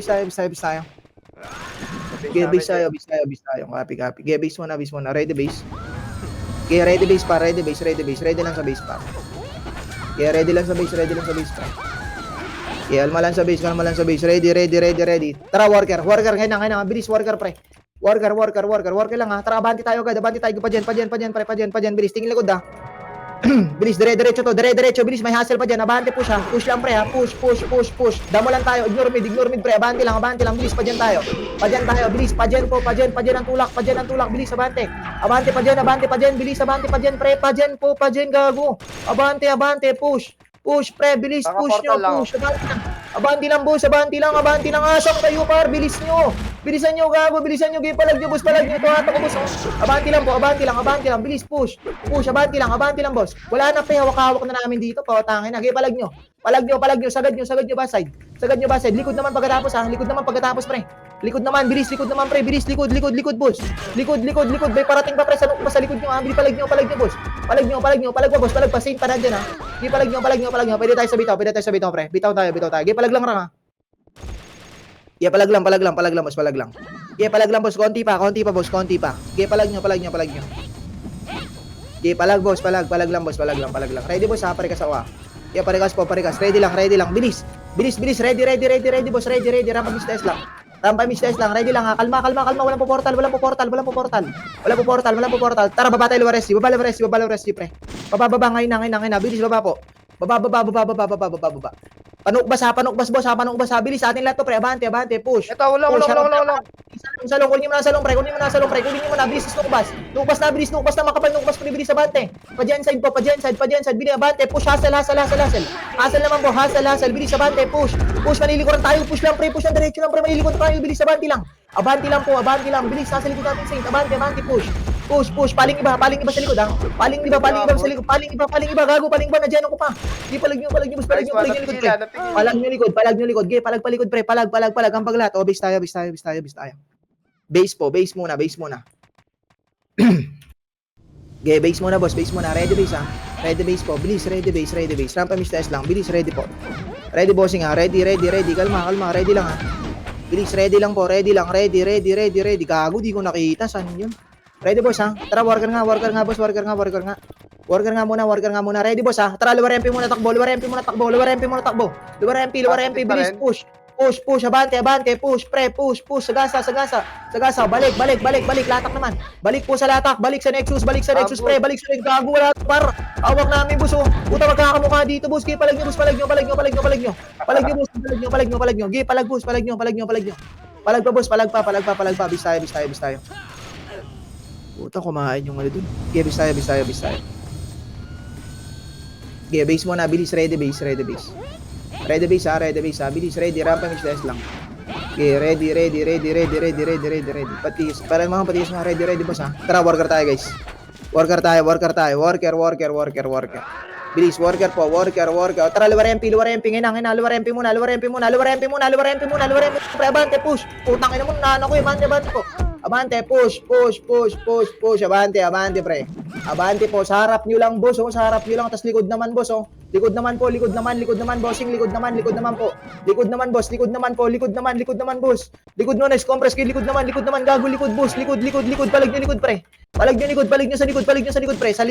tayo. Okay, base tayo, copy. Okay, base muna, ready base. Okay, ready base pa, ready lang sa base pa. Okay, ready lang sa base pa. Okay, kalma lang sa base, ready. Tara, worker, ngayon, bilis, worker pre. Worker lang ha. Tara, abante tayo agad, pa dyan, bilis, tingin likod ha. Bilis, diretso, bilis, may hustle pa dyan, abante, push ha. Push lang pre ha, push. Damo lang tayo, ignore mid pre, abante lang, bilis, pa dyan tayo, bilis, pa dyan ang tulak, bilis, abante, pa dyan, bilis, abante, pa dyan pre, pa dyan, gago, abante, push pre, bilis, push nyo, abante lang, boss, asang kayo par, bilisan nyo, gago, gay, palag nyo, boss, ito hato ko, boss, abante lang, bilis, push, abante lang, boss, wala na pre, hawak na namin dito, pawatangin na, gay, palag nyo, sagad nyo ba side, likod naman pagkatapos pre, bilis, boss, likod, may parating pa pre, sanok pa sa likod nyo, palag nyo, boss, palag boss, pa, same pa na dyan ha, gay, palag nyo, pwede tayo sa bitaw pre, bitaw tayo, gay, palag lang ha. Yeah, palag lang, boss, Yeah, palag lang, boss, konti pa, boss, Yeah, palag nyo. Yeah, palag, boss, palag lang. Ready, boss, ha, parikas ako, ha. Yeah, parikas, ready lang, bilis, ready, boss, ready, rampa miss lang, ready lang, ha, kalma, walang po portal, tara, baba tayo, lower SG, pre, baba, ngayon na, bilis, baba po, baba. Panukbas, boss, ha, bilis, sa atin lahat to, pre, abante, push. Ito, ulong. Salong, kunin mo na salong, pre, bilis, nukbas na, makapal, pre, bilis, abante. Pa dyan side, bilis, abante, push, hustle naman po, bilis, abante, push, malilikuran tayo, push lang, diretso lang, pre, malilikuran tayo, bilis, abante lang po, bilis, nasa likod natin, Saint, abante, push, Push, paling iba sa likod, ha? Paling iba sa likod, paling iba, gago, paling iba, nadyan ako pa. Di, palag nyo, boss, palag nyo likod, pre. Palag nyo likod, ge, palag palikod, pre, palag, ang paglahat. O, base tayo. Base muna. Ge, base muna, boss, ready base, ha? Ready base po, bilis, ready base. Rampa mistes lang, bilis, ready po. Ready bossing, ha? Ready, kalma, ready lang, ha? Bilis, ready lang po, ready. Gago, di ko nakita, saan yun? Ready boss, ha? Tara, worker nga, boss, worker nga. Worker nga muna. Ready boss, ha? Tara, luwar MP muna takbo. Luwar MP, bilis, push, abante, push, pre, push, sagasa. Balik, latak naman. Balik po sa latak, balik sa Nexus, pre, balik sa Nexus. Gago, wala, par. Awak namin, boss, oh. Puta, magkakamukha dito, boss. Gi, palag nyo. Palag nyo. Gi, palag, boss, palag nyo. Palag pa. Bis tayo. Puta, kumain yung ano dun. Gi, bis tayo. Gi, base muna, bilis, ready base. Ready base, ha? Bilis, ready. Rampa, mix test lang. Okay, ready. Patis. Para mga patis mga ready, boss, ha? Tara, worker tayo, guys. Worker. Bilis, worker po. Tara, luwar MP. Ngayon na, luwar MP muna. Pre, abante, push. Putang ina mo, naano ko, abante po. Abante, push. Abante, pre. Abante po, sa harap nyo lang, boss, oh. Sa harap nyo lang, tas likod naman, boss, oh. Likod naman, bossing, likod naman po. Likod naman, boss. Likod naman, boss. Likod no, nice compress kayo, likod naman, gago, likod, boss. Likod, palag nyo, pre. Palag nyo sa likod, pre. Sa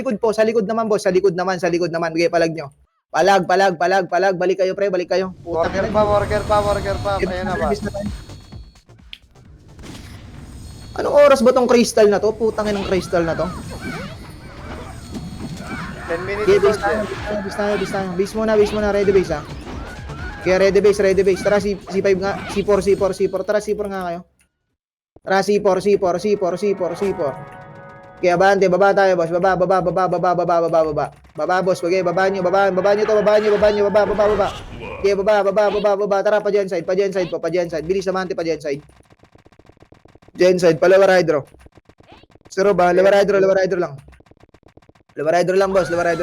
likod naman, boss. Sa likod naman. Bigay, palag nyo. Palag. Balik kayo, pre, Putang ina. Worker pa. Ayan na ba? Anong oras ba tong crystal na to? Putang ina ng crystal na to. 10 minutes. Okay, base tayo. Base muna, ready base, ha? Okay, ready base. Tara, C5 nga, C4. Tara, C4 nga kayo. Tara, C4. Okay, abante, baba tayo, boss. Baba. Baba, boss. Okay, baba nyo to. Okay, baba. Tara, pa dyan side. Bilis naman, pa dyan side. Palawa hydro. Siro ba? Lower hydro lang. Lower hydro lang, boss. Layo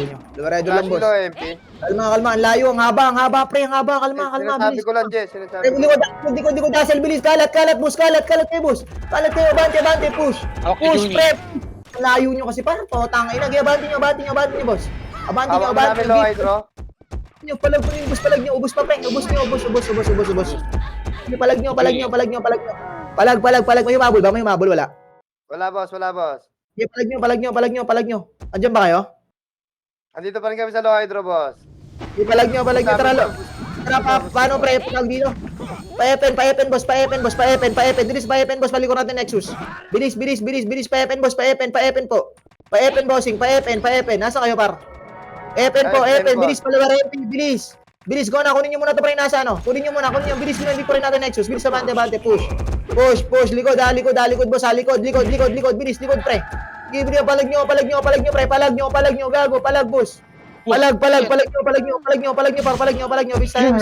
nyo. Lower hydro lang, boss. MP. Kalma. Ang layo. Ang haba, pre. Kalma. Sinasabi Bilis. ko lang, Jess. Pre, di ko dasal. Bilis. Kalat, boss. Kalat kayo, boss. Abante, push. Okay, Push, Juni. pre. Ang layo nyo kasi parang totang ina. Abante nyo, boss. Abante Hawak namin low hydro. Palag nyo. Ubus pa, pre. Ubus. Palag nyo. Palag. May mabul, wala. Wala, boss. Palag nyo. Andiyan ba kayo? Andito pa rin kami sa low hydro, boss. Palag nyo. Tara, paano, pre? Pag dito. Pa-epen, boss. Bilis, boss. Palikon natin Nexus. Bilis. Pa-epen, boss. Pa-epen po. Pa-epen, bossing. Pa-epen. Nasa kayo, par? Epen po. Bilis, palawa MP. Bilis, go na. Kunin nyo muna ito, pre. Nasa, ano? Kunin nyo muna. Bilis, hindi ko rin natin Nexus. Bilis, abante. Push. Likod, boss. Likod. Bilis, likod, pre. Gibril, palag nyo, pre. Palag nyo. Gago, palag, boss. Palag nyo. Bis tayo.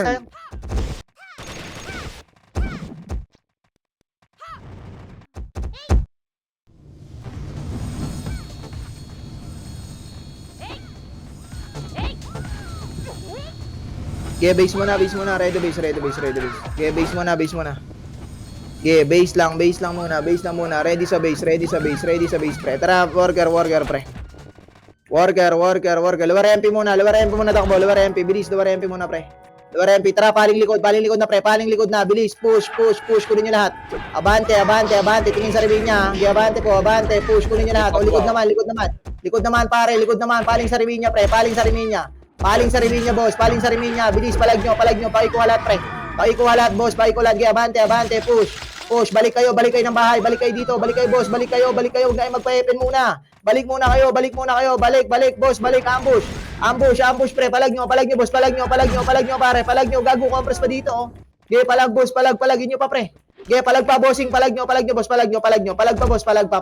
Okay, base muna. Ready base. Okay, base muna. Okay, base lang muna. Ready sa base, pre. Tara, worker, pre. Worker. Lower MP muna, takbo. Lower MP, bilis. Lower MP muna, pre. Lower MP, tara, paling likod na, pre. Bilis, push. Kunin nyo lahat. Abante. Tingin sa Rivinya. Okay, abante, push. Kunin nyo lahat. O, likod naman, pare. Paling sa Rivinya, pre. Paling sa Rivinya, boss. Bilis, palag nyo. Paikuha lahat, pre. Paikuha lahat, boss. Okay, abante. Push. Balik kayo ng bahay. Balik kayo dito. Balik kayo, boss. Balik kayo. Huwag kayo magpa-epen muna. Balik muna kayo. Balik, boss. Ambush, pre. Palag nyo, boss. Palag nyo, pare. Palag nyo. Gago, compress pa dito, oh. Okay, palag, boss. Palagin nyo pa, pre. Okay, palag pa, bossing. Palag nyo, boss. Palag pa, boss. Palag pa,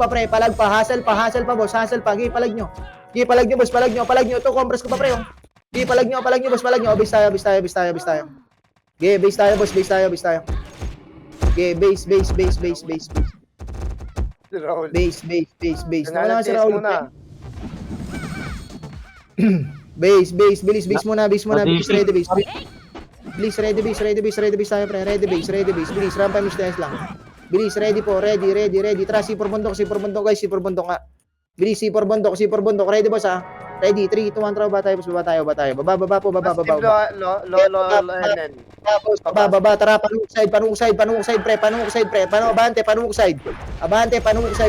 pre. Hassle pa, boss. Okay, palag nyo. Okay, palag nyo, boss. Palag nyo. Ito, compress ko pa, pre, oh. Okay, palag nyo, boss. Bis tayo. Okay, base tayo, boss. Okay, base. Raul. Base. Nawala si Chase Raul. muna. Base. Bilis muna. Bilis, ready base. Bilis, ready base tayo, pre. Ready base. Bilis, rampa mistakes lang. Bilis, ready po. Ready. Tara, C4 bundok, guys. C4 bundok nga. Bilis, C4 bundok. Ready, boss, ha? Ready, 3, 2, 1, baba tayo. Baba po. NN. Tapos, baba. Tara, panuk side, pre. Panuk side. Abante, panuk side.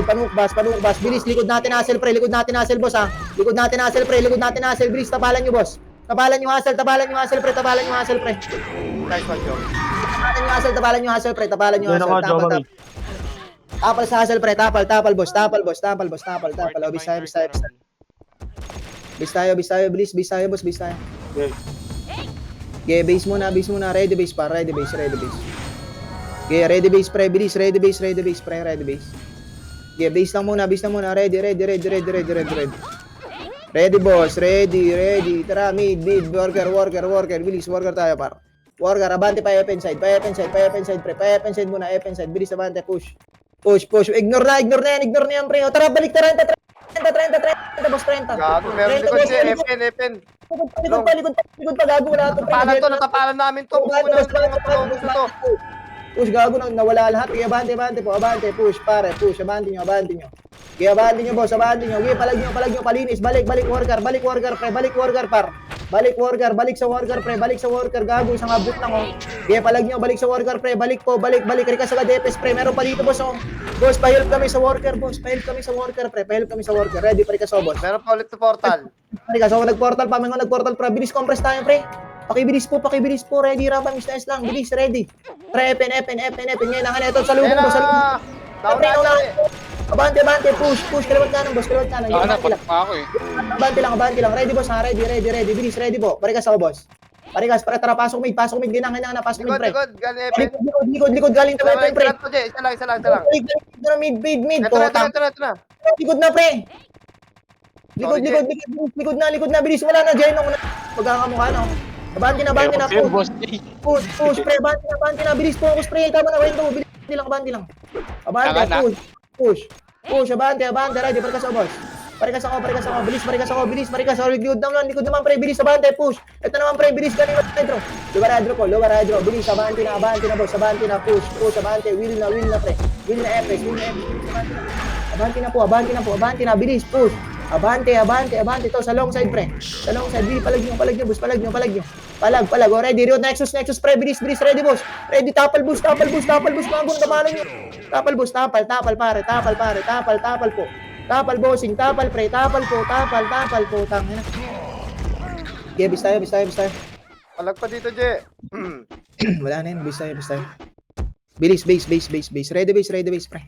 Panuk bas. Bilis, likod natin hassle, pre. Boss, ha? Likod natin hassle. Bilis, tabalan nyo, boss. Tabalan nyo hassle, pre. Nice one, Joe. Tabalan nyo hassle, pre. Yan ako, Joey. Tapal sa hassle, pre. Tapal, boss. Bis tayo. Bilis tayo, boss. Okay. Okay, base muna. Ready base. Okay, ready base, pre. Bilis, ready base, pre. Okay, base lang muna. Ready. Ready, boss. Ready. Tara, mid. Worker. Bilis, worker tayo, par. Worker, abante pa open side, pre. Pa-open side muna, Bilis, abante, push. Ignore na yan, pre. O, tara, balik, 30, boss, 30. Gago, meron likod siya. FN. Likod pa, gago. Wala to, pre. Natapalan namin to. Gusto to. Push, gago, nawala lahat. Kaya abante po. Abante, push, pare. Abante nyo. Kaya abante nyo, boss. Kaya palag nyo. Palinis. Balik, worker, pre. Balik sa worker, pre. Gago, isang abot lang, oh. Kaya palag nyo, balik sa worker, pre. Balik. Rekas agad DPS, pre. Meron pa dito, boss, oh. Boss, pa-help kami sa worker, pre. Ready, pare ka so, boss. Meron pa ulit sa portal. Pare ka so, nag-portal pa. Pre. Bilis, compress tayo, pre. Pakibilis po. Ready, rampa, mistakes lang. Bilis, ready. Pre, FN. Ngayon lang, ito, sa lubong, boss. Down na. Abante, push. Kalawat kanan, boss. Napak pa ako eh. Abante lang. Ready, boss, ha? Ready. Bilis, ready po. Parikas ako, boss. Tara, pasok mid. Ginangan na, pasok mid, pre. Likod, galing FN. Likod, galing na, pre. Isa lang. Mid. Ito na. Likod na, pre. Likod na. Bilis, wala na. Diyan ako na. Pagkakamukha na. Abante na, Boss, push, pre. Abante na. Bilis, focus, pre. Tama na, window. Abante lang. Abante, push. Abante. Ready, parikas ako, boss. Parikas ako. Bilis. Likod naman, pre. Bilis, abante, push. Ito naman, pre. Bilis, galing hydro. Lower hydro. Bilis, abante na, boss. Abante na, push. Abante. Will na, pre. Will na, FS. Abante na, bilis, push. Abante. Ito, sa long side, pre. Bilis, palag nyo, boss. Palag. O, ready. Riot, Nexus, pre. Bilis, ready, boss. Ready, tapal, boss. Magun, tamalan nyo. Tapal, boss. Tapal, pare. Tapal po. Tapal, bossing. Tapal, pre. Tapal po. Tangina. Okay, bis tayo. Palag pa dito, Je. Wala na yun. Bis tayo. Bilis, base. Ready base, pre.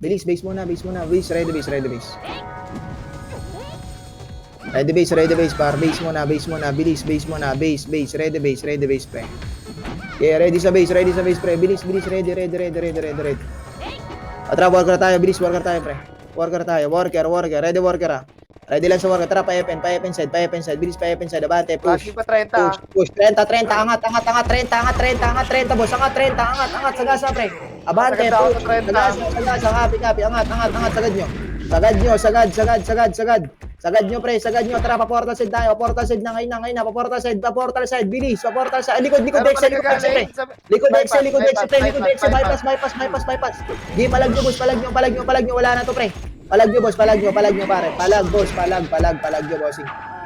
Bilis, base muna. Base, ready base. Ready base, par. Base muna. Bilis, base muna. Base. Ready base, pre. Okay, ready sa base, pre. Bilis, ready. Atra, worker tayo, bilis, pre. Worker. Ready, worker, ha. Ready lang sa worker. Tara, pa-FN side. Bilis, pa-FN side. Abante, push. Lagi pa 30. Push. 30. Angat. 30, boss. Angat, 30. Angat. Sagasa, pre. Abante, push. Sagasa. Copy. Angat. Sagad nyo, pre. Tara, pa-portal side tayo. Portal side na ngayon na. Pa-portal side. Bilis. Likod, Excel, pre. Likod, Excel. Bypass. Di, palag nyo, boss. Palag nyo. Wala na to, pre. Palag nyo, pare. Palag, boss.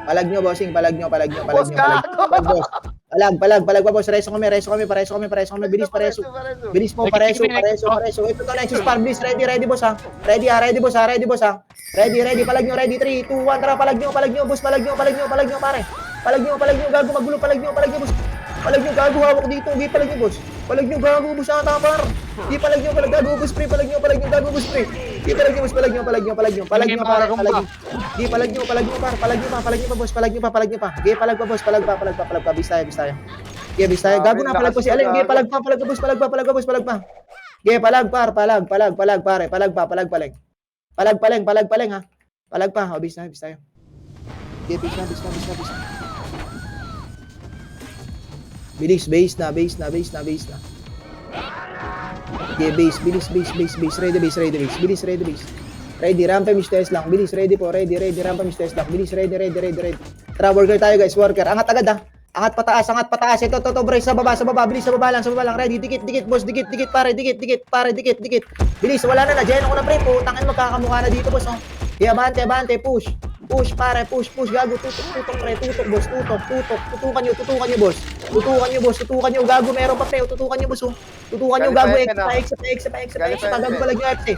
Palag nyo, bossing. Palag nyo. Boss. Palag, boss. Reso kami. Bilis, pareso. Ito to, Nexus par. Bilis, ready, boss, ha. Ready, boss, ha. Ready, palag nyo. Ready, 3, 2, 1. Tara, palag nyo, boss. Palag nyo, pare. Palag nyo, gago, magulo. Palag nyo, boss. Palag nyo, gago, hawak dito. Di, palag nyo, boss. Palag nyo, gago, boss, ata, par. Di, palag nyo, gago, boss, pre. Palag nyo, gago, boss, pre. Di, palag nyo, boss. Palag nyo, pare. Di, palag nyo, par. Palag nyo pa, boss. Palag nyo pa. Di, palag pa, boss. Palag pa. Bis tayo. Okay, bis tayo. Gago na, palag pa si Aleng. Di, palag pa, boss. Palag pa. Okay, palag, pare. Palag, ha. Palag pa. O, bis tayo. Okay, bis na. Bilis, base na. Okay, base, bilis, base, ready, bilis, ready, base. Ready, rampa mistes lang, bilis, ready po, ready, rampa mistes lang, bilis, ready. Tara, worker tayo guys, worker. Angat agad ah. Angat pataas. Ito, bro, sa baba, bilis, sa baba lang, ready, dikit, boss, dikit, pare, dikit. Bilis, wala na, Jen, ako na pre, putangin magkakamukha na dito, boss, oh. Abante, push, pare, push, gago, tutok, pre, boss, tutukan nyo, boss. Tutukan nyo, gago, meron pa, pre, tutukan nyo, boss, oh. Tutukan nyo, gago, X, gago, palag nyo, X,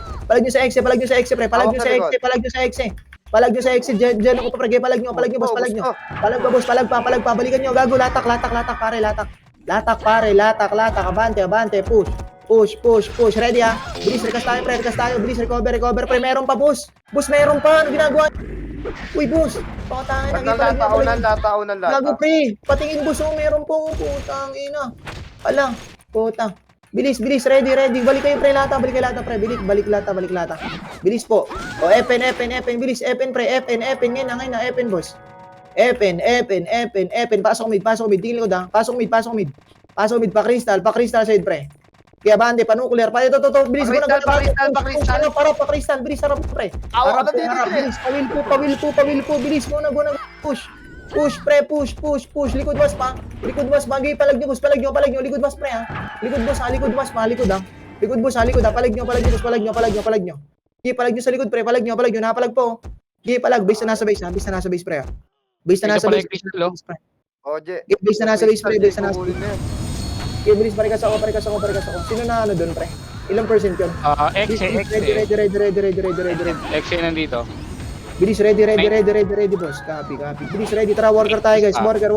palag nyo sa X, pre, palag nyo sa X, dyan ako pa, pre, palag nyo, boss, palag nyo. Palag pa, balikan nyo, gago, latak, pare, latak, abante, push, ready ah. Bilis, rekas tayo, bilis, recover, pre, meron pa, boss, meron pa, ano ginagawa? Uy, boss, pakatangin, Lataunan. gago, pre, patingin, boss, oh, meron po, putang ina. Ala, puta. Bilis, ready, balik kayo, pre, lata, pre, balik lata. Bilis po. O, Epen, bilis, Epen, pre, Epen, ngayon na, Epen, boss. Epen, pasok mid, tingin ko da, pasok mid, pa crystal side, pre. Kaya bande, panukuler, pa ito, bilis mo na, Pa-crystal. para pa crystal, bilis, harap, pre. Harap, bilis, pawil po, bilis mo na, push, pre, push, likod was pa, bagay, palag nyo, likod was, pre, ha, likod boss, likod ha, palag nyo, okay, palag nyo sa likod, pre, palag nyo, napalag po, okay, palag, base na nasa base, pre, ha, base na nasa base, pre, Oje. base na nasa base, pre, okay, bilis, parikas ako, sino na ano dun, pre, ilang percent yun? Ready, X nandito. bilis, ready, boss. Copy. Bilis, ready. Tara, worker tayo, guys. Worker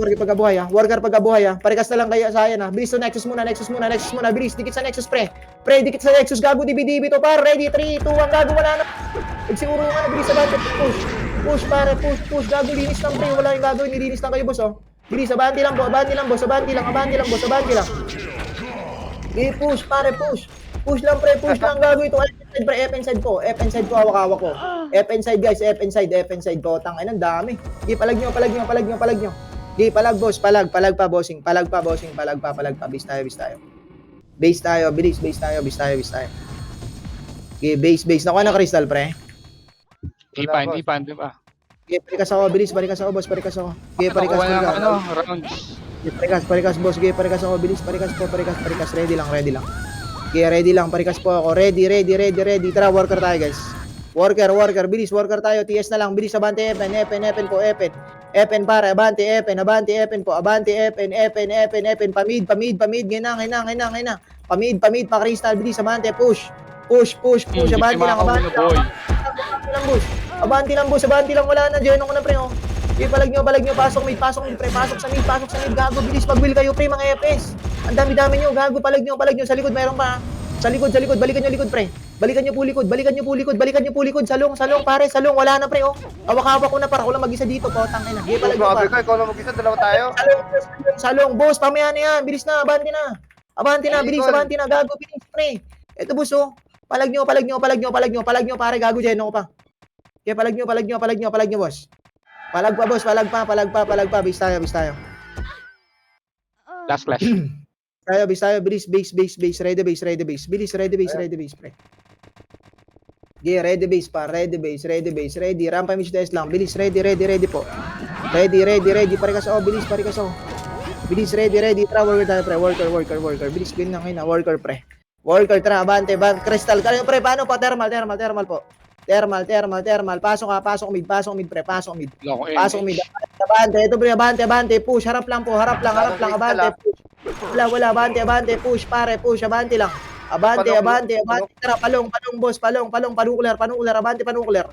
pagkabuhay, ha. Parikas na lang kaya sa ayan, ha. Bilis to Nexus muna. Bilis, dikit sa Nexus, pre. Pre, dikit sa Nexus. Gago, dibi to, par. Ready, 3, 2, 1. Gago, wala na. Nagsiguro nga na, bilis sa bante. Push, pare, push. Gago, linis lang, pre. Wala yung gagawin. Nilinis lang kayo, boss, oh. Bilis, abante lang. Okay, push, pare, push. Push lang, gago ito. F side po, hawak-hawak ko. F side, guys, F side po. Tangin, ang dami. Okay, palag nyo. Okay, palag, boss, palag pa, bossing. Palag pa. Base tayo. Base tayo. Okay, base. Nakuha na crystal, pre. Ipan, di ba? Okay, balikas ako, boss, Okay, balikas. Rounds. Parikas, boss. Okay, parikas ako, bilis. Parikas. Ready lang. Okay, ready lang. Parikas po ako. Ready. Tara, worker tayo, guys. Worker. Bilis, worker tayo. TS na lang. Bilis, abante, Epen po, Epen. Epen, para, abante, Epen po. Abante, Epen. Pamid. Ngayon na. Pamid, pa crystal. Bilis, abante, push. Abante lang, boss. Abante lang. Wala na. Diyan ako na, pre, oh. Okay, palag nyo, pasok mid, pre, pasok sa mid, gago, bilis, mag-will kayo, pre, mga FS. Ang dami nyo, gago, palag nyo, sa likod, meron pa, sa likod, balikan nyo likod, pre, balikan nyo po likod, salong, pare, wala na, pre, oh, hawak ko na, para ko lang mag-isa dito, po, tangin na, palag nyo, pa, Ikaw lang mag-isa, dalawa tayo. salong, boss, pamaya na yan, bilis na, abante na, bilis, gago, bilis, pre, eto, boss, oh, palag nyo, pare, gago, dyan ako pa, okay, palag nyo, boss. Palag pa, boss. Palag pa. Base tayo. Last flash. Base tayo. Bilis, base. Ready base. Bilis, ready base, pre. Okay, ready base pa. Ready. Rampa miss test lang. Bilis, ready po. Ready. Parikas ako, bilis. Bilis, ready. Tara, worker tayo, pre. Worker. Bilis, bilhin na ngayon, worker, pre. Worker, tara, abante. Crystal. Kaya, pre, paano pa? Thermal po. Thermal. Pasok mid, pre. Pasok mid. Abante, ito pre, abante, push, harap lang, abante, push. Wala, abante, push, pare, push, abante lang. Abante, tara, palong, boss, palong, panukular, abante, panukular,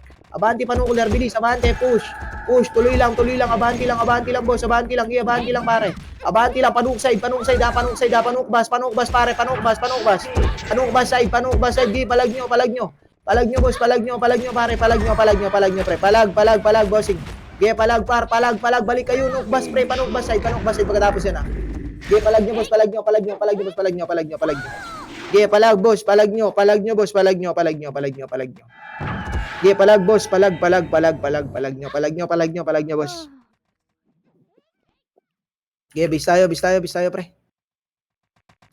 bilis, abante, push, tuloy lang, abante lang, boss, abante lang, pare. Abante lang, panuk side, panukbas, pare, panukbas side, palag nyo. Palag nyo, boss, pare, pre. Palag, bossing. Okay, palag, balik kayo, nukbas, pre, panukbas side, pagkatapos yan, ha. Okay, palag nyo, boss, palag nyo. Okay, palag, boss, palag nyo, boss, palag nyo. Okay, palag, boss, palag nyo, boss. Okay, base tayo, pre.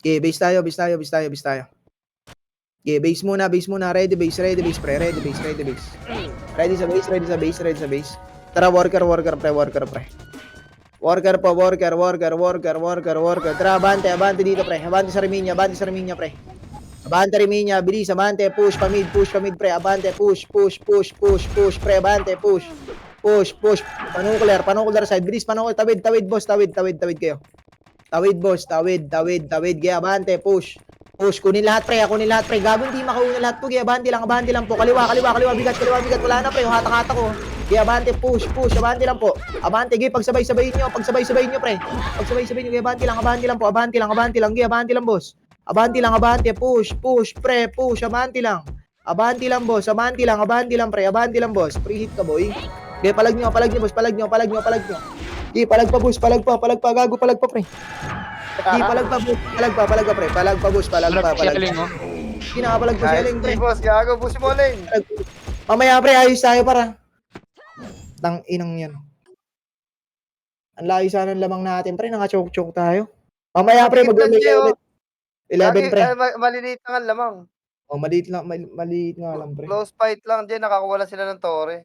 Okay, base tayo. Okay, base muna. Ready base, pre. Ready base. Ready sa base. Tara, worker, pre. Worker. Tara, abante dito, pre. Abante sa Reminia, pre. Abante Reminia, bilis, abante, push pa mid, pre. Abante, push, pre. Abante, push. Panukular side, bilis, tawid, boss, tawid kayo. Tawid, boss, tawid, gaya, abante, push, kunin lahat, pre, gago, hindi makauna lahat po, gaya, abante lang po, kaliwa, bigat, wala na, pre, yung hata-hata ko, gaya, abante, push, abante lang po, abante, gaya, pagsabay-sabayin nyo, pre, gaya, abante lang po, abante lang, gaya, abante lang, boss, abante, push, pre, abante lang, boss, abante lang, pre, abante lang, boss, pre-hit ka, boy, gaya, palag nyo, boss, palag nyo, gaya, palag pa, boss, palag pa, pre, di palag pa, pre. Palag pa, boss. Shelling, oh. Hindi nakapalag pa selling, pre. Boss, gago, boss mo lang. Mamaya, pre, ayos tayo para. Tang inang yan. Ang layo sana ng lamang natin, pre. Naka-choke tayo. Mamaya, pre, mag-11, 11, pre. Maliliit lang ang lamang. Oh, maliit nga lang, pre. Close fight lang dyan, nakakuha lang sila ng tore.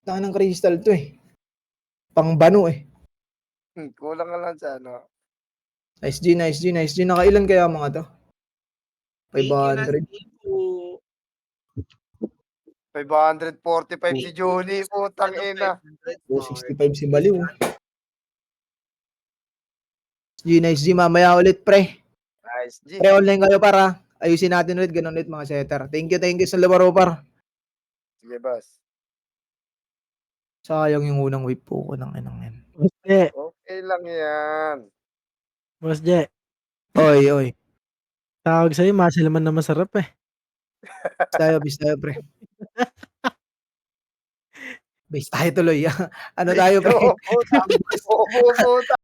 Tanga ng crystal to, eh. Pang bano, eh. Kulang ka lang sa ano. Nice G. Nakailan kaya mga to? 500. 545 si Johnny, putang ina. 265 si Baliw. Nice G. Mamaya ulit, pre. Nice, G. Pre, online kayo para ayusin natin ulit. Ganun ulit, mga setter. Thank you sa labaro, par. Sige, boss. Sayang yung unang whip po ko ng inang yan. Boss Je. Okay lang yan. Boss Je. Oy. Tawag sa'yo, muscle man na masarap eh. Bis tayo, pre. Base tayo tuloy. Ano tayo, pre? Oo, puta.